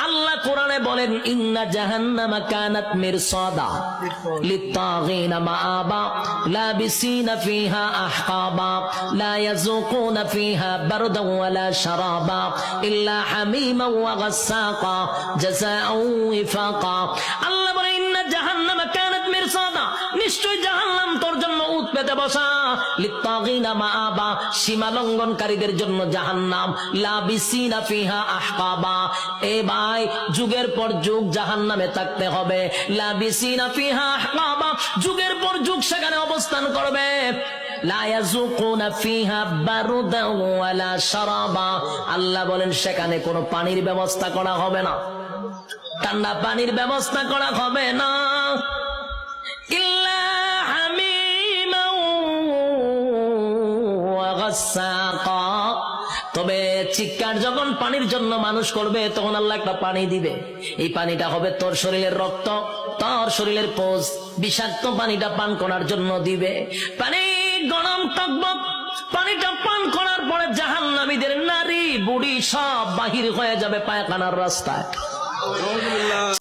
আল্লাহ কোরআনে বলেন ইন্না জাহান্নামা কানাত মিরসাদা লিত্তাগিনা মাআবা লাবিসিনা ফিহা আহকাবা লা ইয়াযুকুনা ফিহা বারদান ওয়ালা শারাবা ইল্লা হামিমান ওয়া গাসসাকা জাযাআও ওয়াফাকা। আল্লাহ বলেন ইন্না জাহান্নামা কানাত মিরসাদা, নিশ্চয় জাহান্নাম তোর জন্য উত পেতে বসা, লিত্তাগিনা মাআবা, সীমা লঙ্ঘনকারীদের জন্য জাহান্নাম, লাবিসিনা ফিহা আহকাবা, এ ভাই যুগের পর যুগ জাহান্নামে থাকতে হবে, লাবিসিনা ফিহা আহকাবা, যুগের পর যুগ সেখানে অবস্থান করবে, লা ইয়াযুকুনা ফিহা বারদান ওয়ালা শারাবা। আল্লাহ বলেন সেখানে কোনো পানির ব্যবস্থা করা হবে না, ঠান্ডা পানির ব্যবস্থা করা হবে না, ইল্লা হামিমান ওয়া গাসসাকা। তবে চিৎকার যখন পানির জন্য মানুষ করবে তখন আল্লাহ একটা পানি দিবে, এই পানিটা হবে তোর শরীরের রক্ত, তোর শরীরের পোষ, বিষাক্ত পানিটা পান করার জন্য দিবে। পানি গরম টকবক, পানিটা পান করার পরে জাহান্নামীদের নারী বুড়ি সব বাহির হয়ে যাবে পায়খানার রাস্তায়।